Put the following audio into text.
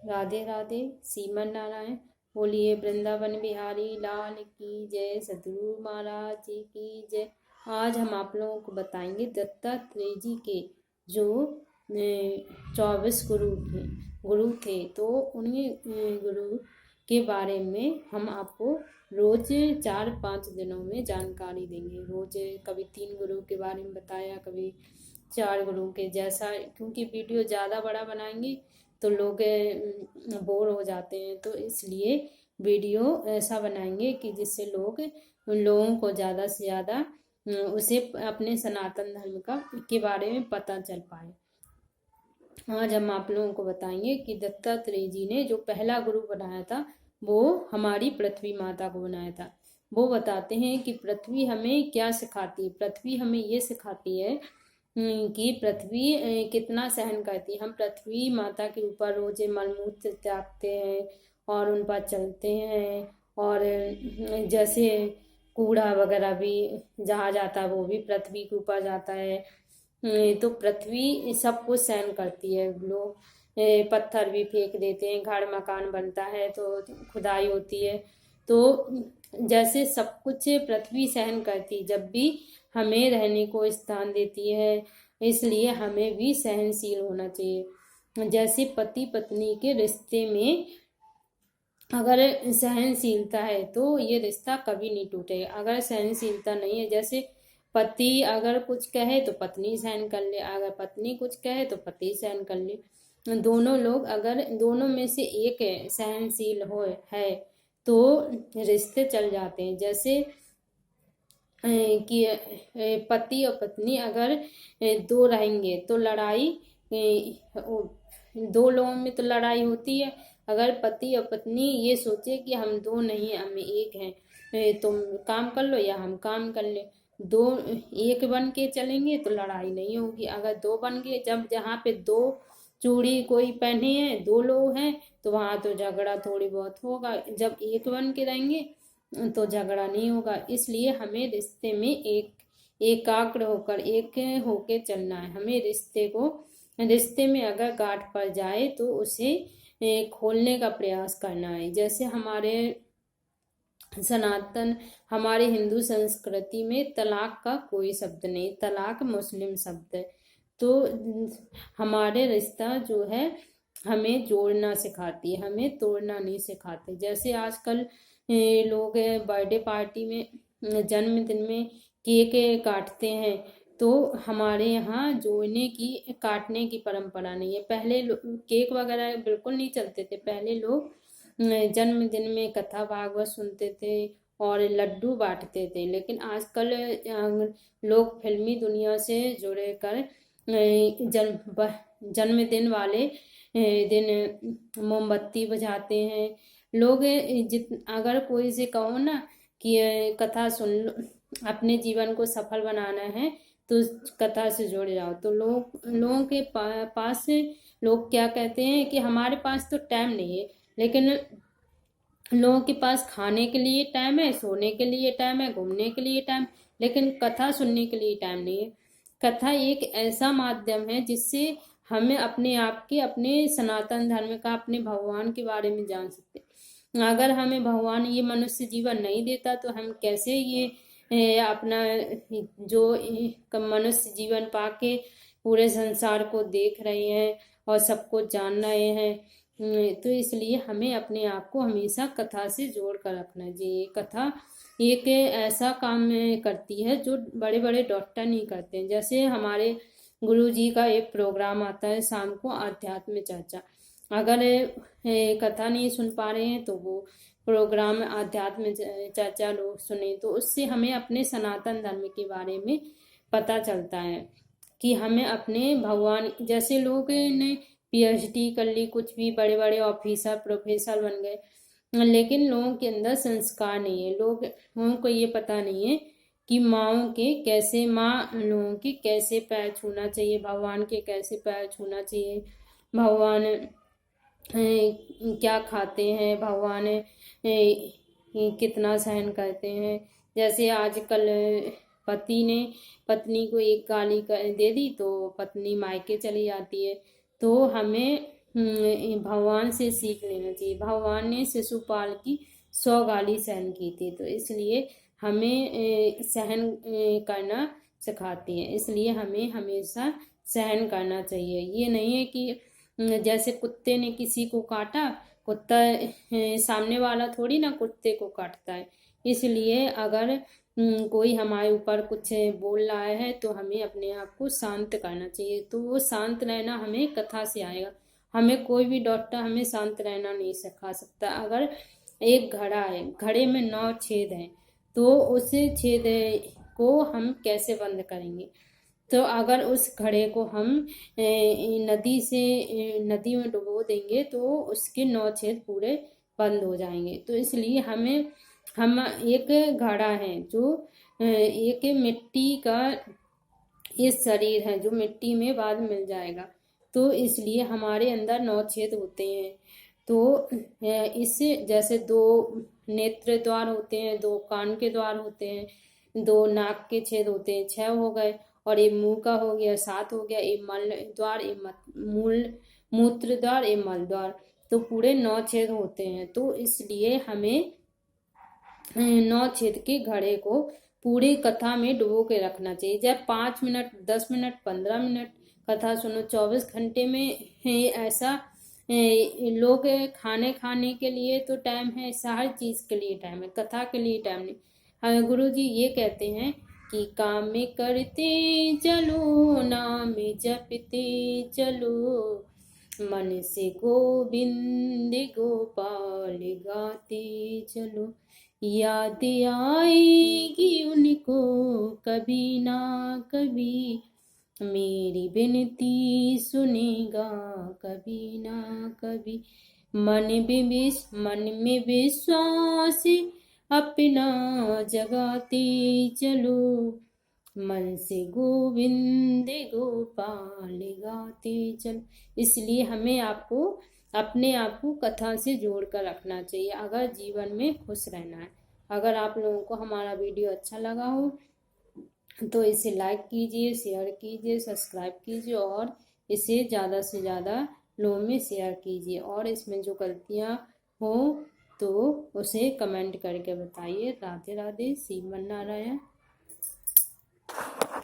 राधे राधे। श्रीमन नारायण। बोलिए वृंदावन बिहारी लाल की जय। सद्गुरु महाराज जी की जय। आज हम आप लोगों को बताएंगे दत्तात्रेय जी के जो 24 गुरु थे तो उन्हीं गुरु के बारे में हम आपको रोज 4-5 दिनों में जानकारी देंगे। रोज कभी 3 गुरु के बारे में बताया, कभी 4 गुरु के, जैसा, क्योंकि वीडियो ज़्यादा बड़ा बनाएंगे तो लोग बोर हो जाते हैं, तो इसलिए वीडियो ऐसा बनाएंगे कि जिससे लोगों को ज़्यादा से ज़्यादा उसे अपने सनातन धर्म के बारे में पता चल पाए। आज हम आप लोगों को बताएंगे कि दत्तात्रेय जी ने जो पहला गुरु बनाया था वो हमारी पृथ्वी माता को बनाया था। वो बताते हैं कि पृथ्वी हमें क्या सिखाती है। पृथ्वी हमें ये सिखाती है कि पृथ्वी कितना सहन करती है। हम पृथ्वी माता के ऊपर रोज मलमूत्र त्यागते हैं और उन पर चलते हैं, और जैसे कूड़ा वगैरह भी जहाँ जाता है वो भी पृथ्वी के ऊपर जाता है। तो पृथ्वी सब कुछ सहन करती है। लोग पत्थर भी फेंक देते हैं, घर मकान बनता है तो खुदाई होती है, तो जैसे सब कुछ पृथ्वी सहन करती, जब भी हमें रहने को स्थान देती है, इसलिए हमें भी सहनशील होना चाहिए। जैसे पति पत्नी के रिश्ते में अगर सहनशीलता है तो ये रिश्ता कभी नहीं टूटेगा। अगर सहनशीलता नहीं है, जैसे पति अगर कुछ कहे तो पत्नी सहन कर ले, अगर पत्नी कुछ कहे तो पति सहन कर ले। दोनों लोग अगर दोनों में से एक सहनशील है तो रिश्ते चल जाते हैं। जैसे कि पति और पत्नी अगर दो रहेंगे तो लड़ाई, दो लोगों में तो लड़ाई होती है। अगर पति और पत्नी ये सोचे कि हम दो नहीं हम एक हैं, तुम काम कर लो या हम काम कर ले, दो एक बन के चलेंगे तो लड़ाई नहीं होगी। अगर दो बन के, जब जहाँ पे दो चूड़ी कोई पहने हैं, दो लोग हैं, तो वहाँ तो झगड़ा थोड़ी बहुत होगा। जब एक बन के रहेंगे तो झगड़ा नहीं होगा। इसलिए हमें रिश्ते में एकाग्र होकर एक होके चलना है। हमें रिश्ते में अगर गांठ पड़ जाए तो उसे खोलने का प्रयास करना है। जैसे हमारे हिंदू संस्कृति में तलाक का कोई शब्द नहीं, तलाक मुस्लिम शब्द है। तो हमारे रिश्ता जो है हमें जोड़ना सिखाती है, हमें तोड़ना नहीं सिखाते। जैसे आजकल लोग बर्थडे पार्टी में, जन्मदिन में केक काटते हैं, तो हमारे यहाँ काटने की परंपरा नहीं है। पहले केक वगैरह बिल्कुल नहीं चलते थे। पहले लोग जन्मदिन में कथा भागवत सुनते थे और लड्डू बांटते थे। लेकिन आजकल लोग फिल्मी दुनिया से जुड़े कर जन्मदिन वाले दिन मोमबत्ती बुझाते हैं। लोग अगर कोई से कहो ना कि कथा सुन लो, अपने जीवन को सफल बनाना है तो कथा से जुड़ जाओ, तो लोगों के पास लोग क्या कहते हैं कि हमारे पास तो टाइम नहीं है। लेकिन लोगों के पास खाने के लिए टाइम है, सोने के लिए टाइम है, घूमने के लिए टाइम, लेकिन कथा सुनने के लिए टाइम नहीं है। कथा एक ऐसा माध्यम है जिससे हमें अपने आप के, अपने सनातन धर्म का, अपने भगवान के बारे में जान सकते हैं। अगर हमें भगवान ये मनुष्य जीवन नहीं देता तो हम कैसे ये अपना जो मनुष्य जीवन पाके पूरे संसार को देख रहे हैं और सबको जान रहे हैं। तो इसलिए हमें अपने आप को हमेशा कथा से जोड़ कर रखना चाहिए। कथा एक ऐसा काम करती है जो बड़े बड़े डॉक्टर नहीं करते हैं। जैसे हमारे गुरुजी का एक प्रोग्राम आता है शाम को, आध्यात्म चर्चा। अगर कथा नहीं सुन पा रहे हैं तो वो प्रोग्राम आध्यात्म चर्चा लोग सुने, तो उससे हमें अपने सनातन धर्म के बारे में पता चलता है कि हमें अपने भगवान, जैसे लोग ने पीएचडी कर ली, कुछ भी बड़े बड़े ऑफिसर प्रोफेसर बन गए, लेकिन लोगों के अंदर संस्कार नहीं है। लोगों को ये पता नहीं है कि माँ लोगों के कैसे पैर छूना चाहिए, भगवान के कैसे पैर छूना चाहिए, भगवान क्या खाते हैं, भगवान कितना सहन करते हैं। जैसे आजकल पति ने पत्नी को एक गाली दे दी तो पत्नी मायके चली जाती है। तो हमें भगवान से सीख लेना चाहिए। भगवान ने शिशुपाल की 100 गाली सहन की थी, तो इसलिए हमें सहन करना सिखाती है। इसलिए हमें हमेशा सहन करना चाहिए। ये नहीं है कि जैसे कुत्ते ने किसी को काटा, कुत्ता सामने वाला थोड़ी ना कुत्ते को काटता है। इसलिए अगर कोई हमारे ऊपर कुछ बोल रहा है तो हमें अपने आप को शांत करना चाहिए। तो वो शांत रहना हमें कथा से आएगा। हमें कोई भी डॉक्टर हमें शांत रहना नहीं सिखा सकता। अगर एक घड़ा है, घड़े में 9 छेद हैं, तो उस छेद को हम कैसे बंद करेंगे? तो अगर उस घड़े को हम नदी में डुबो देंगे तो उसके 9 छेद पूरे बंद हो जाएंगे। तो इसलिए हम एक घड़ा है जो एक मिट्टी का ये शरीर है जो मिट्टी में बाद में मिल जाएगा। तो इसलिए हमारे अंदर 9 छेद होते हैं। तो इस जैसे 2 नेत्र द्वार होते हैं, 2 कान के द्वार होते हैं, 2 नाक के छेद होते हैं, 6 हो गए। और ये मुंह का हो गया, 7 हो गया। ये मल द्वार, ये मूत्र द्वार, ये मल द्वार। तो पूरे 9 छेद होते हैं। तो इसलिए हमें 9 छेद के घड़े को पूरी कथा में डुबो के रखना चाहिए। जब 5 मिनट, 10 मिनट, 15 मिनट कथा सुनो। 24 घंटे में ऐसा लोग खाने के लिए तो टाइम है, हर चीज के लिए टाइम है, कथा के लिए टाइम नहीं। गुरु जी ये कहते हैं कि काम करते चलो, नाम जपते चलो, मन से गोविंद गोपाल गाते चलो, याद आएगी उनको कभी ना कभी, मेरी विनती सुनेगा कभी ना कभी, मन में विश्वास अपना जगाते चलो, मन से गोविंद गोपाल गाते चलो। इसलिए हमें अपने आप को कथा से जोड़कर रखना चाहिए अगर जीवन में खुश रहना है। अगर आप लोगों को हमारा वीडियो अच्छा लगा हो तो इसे लाइक कीजिए, शेयर कीजिए, सब्सक्राइब कीजिए और इसे ज़्यादा से ज़्यादा लोगों में शेयर कीजिए। और इसमें जो गलतियाँ हो तो उसे कमेंट करके बताइए। राधे राधे। श्रीमन नारायण।